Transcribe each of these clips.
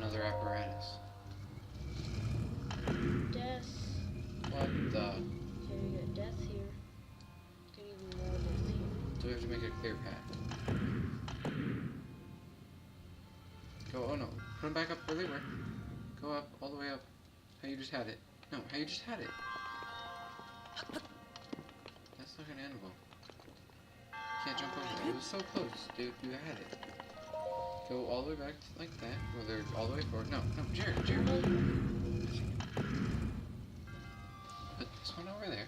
another apparatus. Death. What the? Okay, we got death here. Get even more death here. Do we have to make a clear path? Go, oh no. Put them back up where they were. Go up, all the way up. How you just had it. No, how you just had it. That's like an animal. Can't jump over it. It was so close, dude. You had it. Go all the way back like that. Well, they're all the way forward. No, Jared. Put this one over there.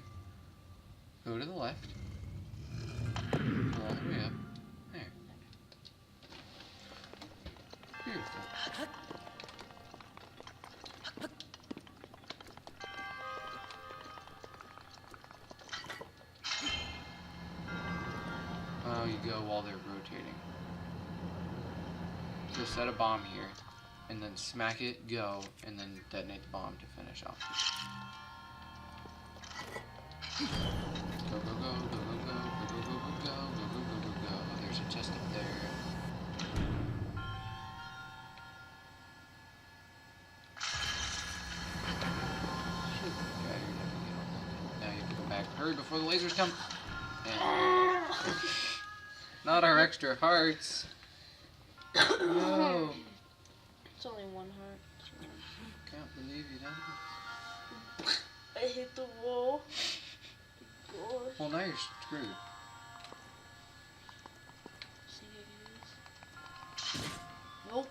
Go to the left. Go all the way up. There. Beautiful. Oh, you go while they're rotating. So set a bomb here, and then smack it, go, and then detonate the bomb to finish off. Go, go, go, go, go, go, go, go, go, go, go, go, go, go, go. There's a chest up there. Shoot. Okay, you're never gonna get all that. Now you have to go back. Hurry before the lasers come. And not our extra hearts. No. It's only one heart. Can't believe you done it. I hit the wall. Gosh. Well, now you're screwed. See if it is. Nope.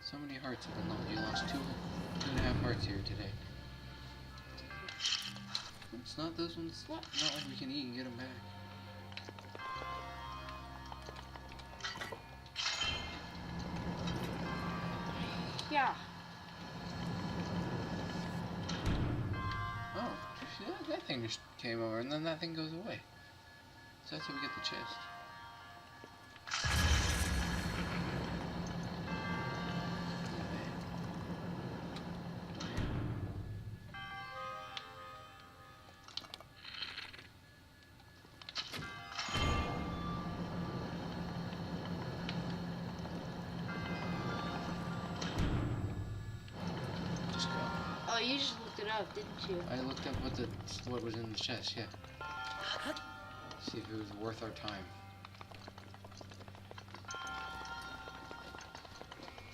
So many hearts have been lost. You lost 2.5 hearts here today. It's not those ones. What? Not like we can eat and get them back. Yeah. Oh, see, that thing just came over, and then that thing goes away. So that's how we get the chest. Oh, you just looked it up, didn't you? I looked up what was in the chest, yeah. See if it was worth our time.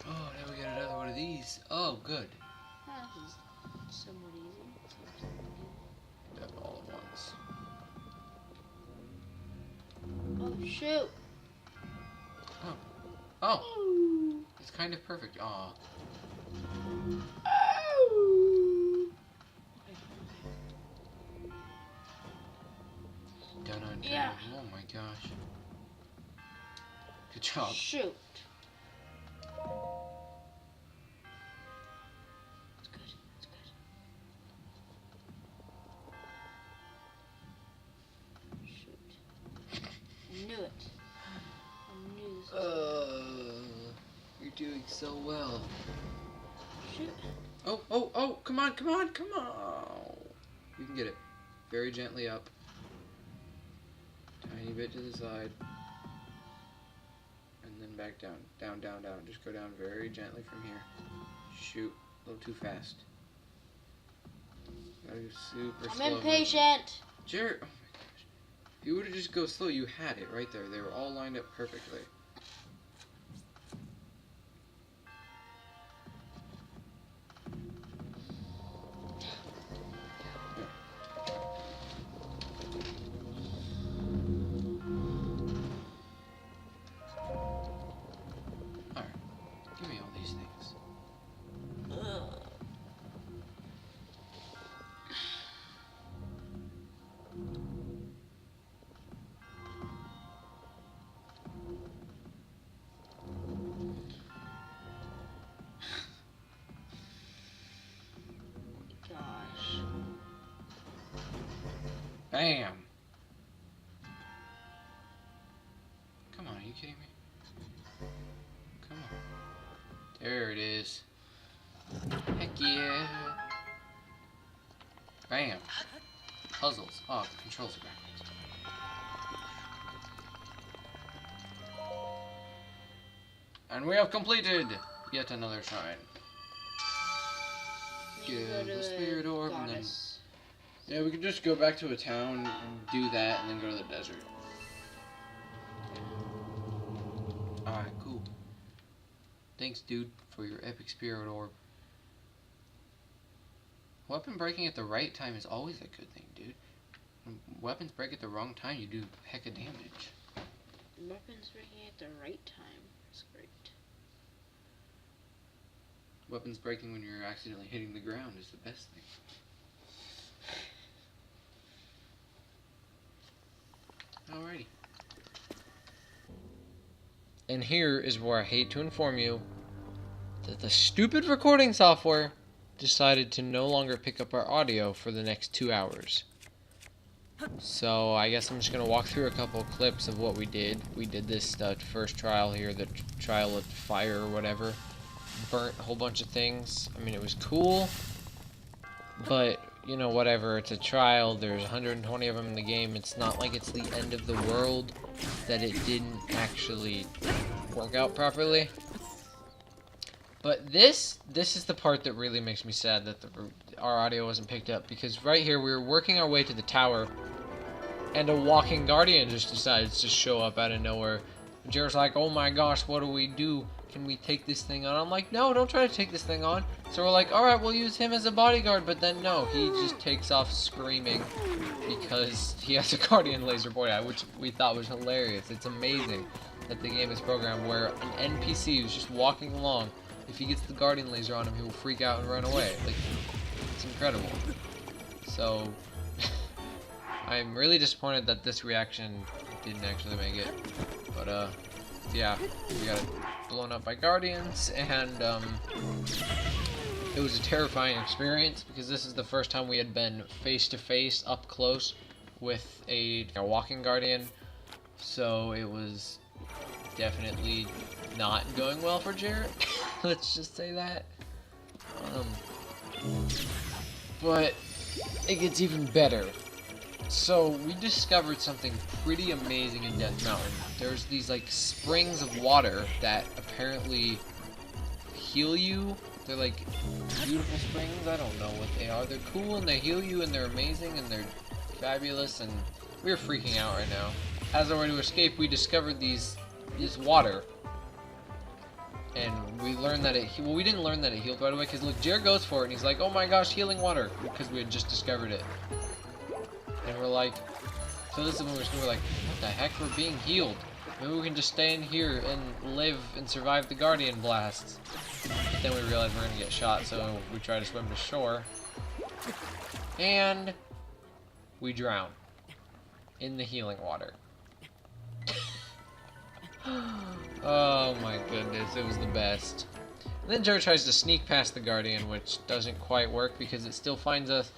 Oh, now we got another one of these. Oh, good. This is somewhat easy. Got all at once. Oh, shoot. Oh, it's kind of perfect. Aw. Dun -dun -dun. Yeah. Oh my gosh. Good job. Shoot. It's good. It's good. Shoot. I knew it. I knew this was You're doing so well. Shoot. Oh, come on. You can get it. Very gently up. Tiny bit to the side. And then back down. Down. Just go down very gently from here. Shoot. A little too fast. Gotta go super slow. I'm impatient. Jared, oh my gosh. If you would have just go slow, you had it right there. They were all lined up perfectly. Bam! Come on, are you kidding me? Come on. There it is. Heck yeah! Bam! Puzzles. Oh, the controls are backwards. And we have completed yet another shrine. You go Give to the spirit orb and then... goddess. Yeah, we could just go back to a town, do that, and then go to the desert. Alright, cool. Thanks, dude, for your epic spirit orb. Weapon breaking at the right time is always a good thing, dude. When weapons break at the wrong time, you do a heck of damage. Weapons breaking at the right time. That's great. Weapons breaking when you're accidentally hitting the ground is the best thing. Alrighty. And here is where I hate to inform you that the stupid recording software decided to no longer pick up our audio for the next 2 hours. So I guess I'm just going to walk through a couple of clips of what we did. We did this first trial here, the trial of fire or whatever. Burnt a whole bunch of things. I mean, it was cool, but, you know, whatever. It's a trial. There's 120 of them in the game. It's not like it's the end of the world that it didn't actually work out properly. But this is the part that really makes me sad that our audio wasn't picked up, because right here we were working our way to the tower, and a walking guardian just decides to show up out of nowhere. Jared's like, "Oh my gosh, what do we do? Can we take this thing on?" I'm like, "No, don't try to take this thing on." So we're like, "Alright, we'll use him as a bodyguard," but then no, he just takes off screaming because he has a guardian laser boy eye, which we thought was hilarious. It's amazing that the game is programmed where an NPC who's just walking along, if he gets the guardian laser on him, he will freak out and run away. Like, it's incredible. So, I'm really disappointed that this reaction didn't actually make it. But, yeah, we got blown up by guardians, and, it was a terrifying experience, because this is the first time we had been face-to-face, up close, with a walking guardian. So, it was definitely not going well for Jared. Let's just say that. But it gets even better. So we discovered something pretty amazing in Death Mountain. There's these like springs of water that apparently heal you. They're like beautiful springs. I don't know what they are. They're cool and they heal you and they're amazing and they're fabulous, and we're freaking out right now. As a way to escape, we discovered this water. And we learned that well, we didn't learn that it healed right away, because look, Jared goes for it, and he's like, "Oh my gosh, healing water," because we had just discovered it. And we're like, so this is when we're like, what the heck, we're being healed. Maybe we can just stay in here and live and survive the Guardian blasts. But then we realized we're gonna get shot, so we try to swim to shore. And we drown in the healing water. Oh my goodness, it was the best. And then Joe tries to sneak past the Guardian, which doesn't quite work because it still finds us.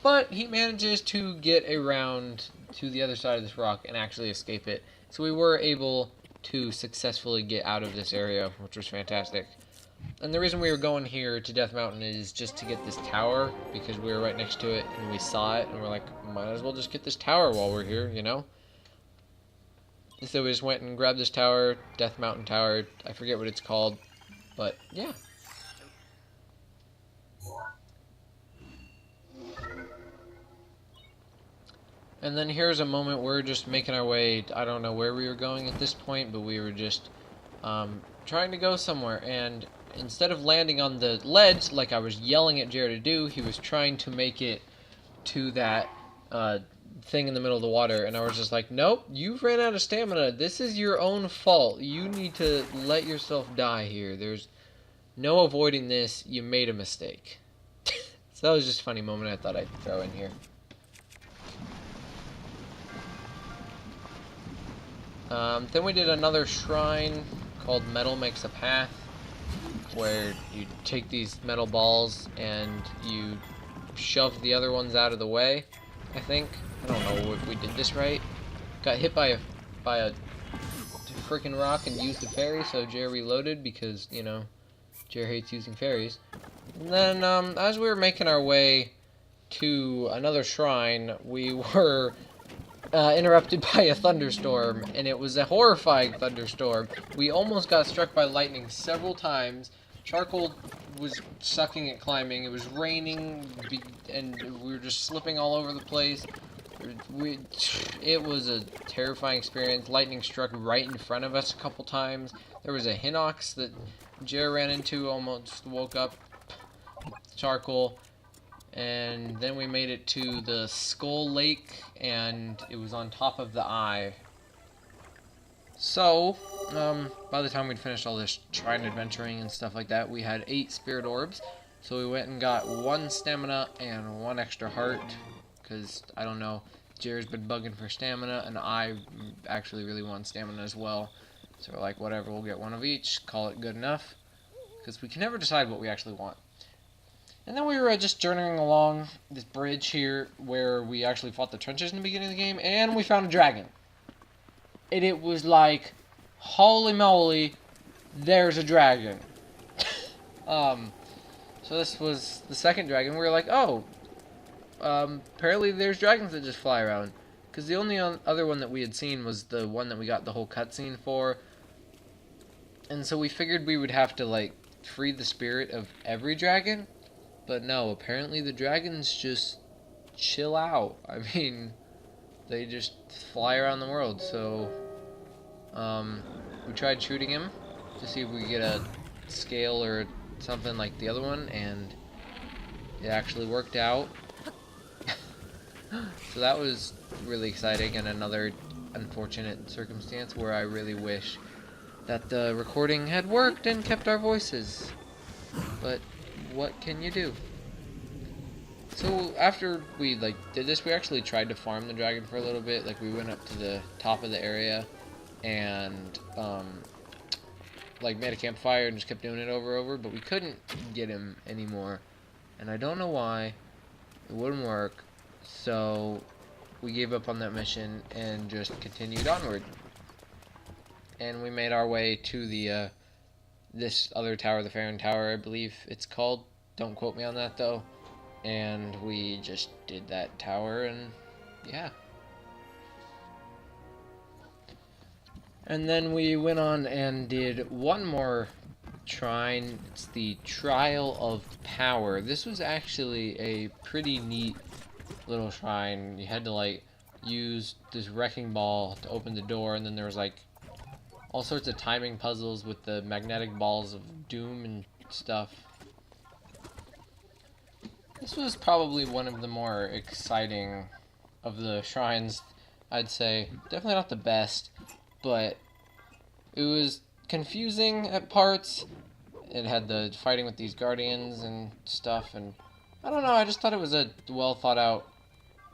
But he manages to get around to the other side of this rock and actually escape it. So we were able to successfully get out of this area, which was fantastic. And the reason we were going here to Death Mountain is just to get this tower, because we were right next to it and we saw it and we're like, might as well just get this tower while we're here, you know? So we just went and grabbed this tower, Death Mountain Tower. I forget what it's called, but yeah. And then here's a moment where we're just making our way. I don't know where we were going at this point, but we were just trying to go somewhere. And instead of landing on the ledge like I was yelling at Jared to do, he was trying to make it to that thing in the middle of the water, and I was just like, nope, you've ran out of stamina. This is your own fault. You need to let yourself die here. There's no avoiding this. You made a mistake. So that was just a funny moment I thought I'd throw in here. Then we did another shrine called Metal Makes a Path, where you take these metal balls and you shove the other ones out of the way, I think. I don't know if we did this right. Got hit by a freaking rock and used a fairy, so Jer reloaded because, you know, Jer hates using fairies. And then, as we were making our way to another shrine, we were interrupted by a thunderstorm, and it was a horrifying thunderstorm. We almost got struck by lightning several times. Charcoal was sucking at climbing. It was raining, and we were just slipping all over the place. It was a terrifying experience. Lightning struck right in front of us a couple times. There was a hinox that Jer ran into, almost woke up. Charcoal. And then we made it to the Skull Lake, and it was on top of the eye. So, by the time we'd finished all this shrine adventuring and stuff like that, we had 8 spirit orbs. So we went and got 1 stamina and 1 extra heart, because, I don't know, Jer's been bugging for stamina, and I actually really want stamina as well. So we're like, whatever, we'll get 1 of each, call it good enough, because we can never decide what we actually want. And then we were just journeying along this bridge here, where we actually fought the trenches in the beginning of the game, and we found a dragon. And it was like, holy moly, there's a dragon. So this was the second dragon. We were like, oh, apparently there's dragons that just fly around. Because the only other one that we had seen was the one that we got the whole cutscene for. And so we figured we would have to, like, free the spirit of every dragon. But no, apparently the dragons just chill out. I mean, they just fly around the world. So, we tried shooting him to see if we could get a scale or something like the other one, and it actually worked out. So that was really exciting, and another unfortunate circumstance where I really wish that the recording had worked and kept our voices. But what can you do? So after we did this, we actually tried to farm the dragon for a little bit. Like, we went up to the top of the area and made a campfire and just kept doing it over and over, but we couldn't get him anymore, and I don't know why. It wouldn't work, so we gave up on that mission and just continued onward. And we made our way to the this other tower, the Farron Tower, I believe it's called. Don't quote me on that though. And we just did that tower, and yeah. And then we went on and did one more shrine. It's the Trial of Power. This was actually a pretty neat little shrine. You had to use this wrecking ball to open the door, and then there was all sorts of timing puzzles with the magnetic balls of doom and stuff. This was probably one of the more exciting of the shrines, I'd say. Definitely not the best, but it was confusing at parts. It had the fighting with these guardians and stuff, and I don't know, I just thought it was a well thought out,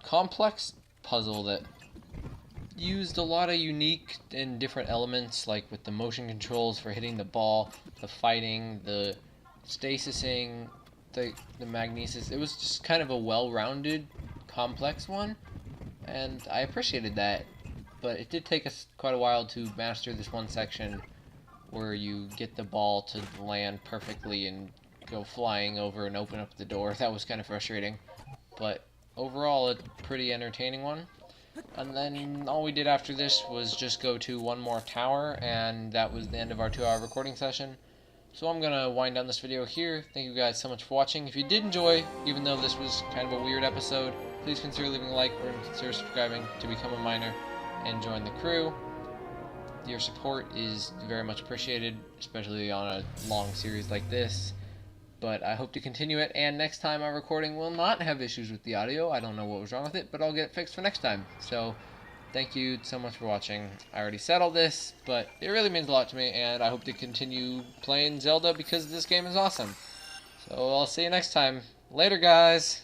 complex puzzle that used a lot of unique and different elements, like with the motion controls for hitting the ball, the fighting, the stasising, the magnesis. It was just kind of a well-rounded, complex one, and I appreciated that. But it did take us quite a while to master this one section where you get the ball to land perfectly and go flying over and open up the door. That was kind of frustrating, but overall a pretty entertaining one. And then all we did after this was just go to one more tower, and that was the end of our 2-hour recording session. So I'm going to wind down this video here. Thank you guys so much for watching. If you did enjoy, even though this was kind of a weird episode, please consider leaving a like or consider subscribing to become a miner and join the crew. Your support is very much appreciated, especially on a long series like this. But I hope to continue it, and next time our recording will not have issues with the audio. I don't know what was wrong with it, but I'll get it fixed for next time. So, thank you so much for watching. I already said all this, but it really means a lot to me, and I hope to continue playing Zelda because this game is awesome. So, I'll see you next time. Later, guys!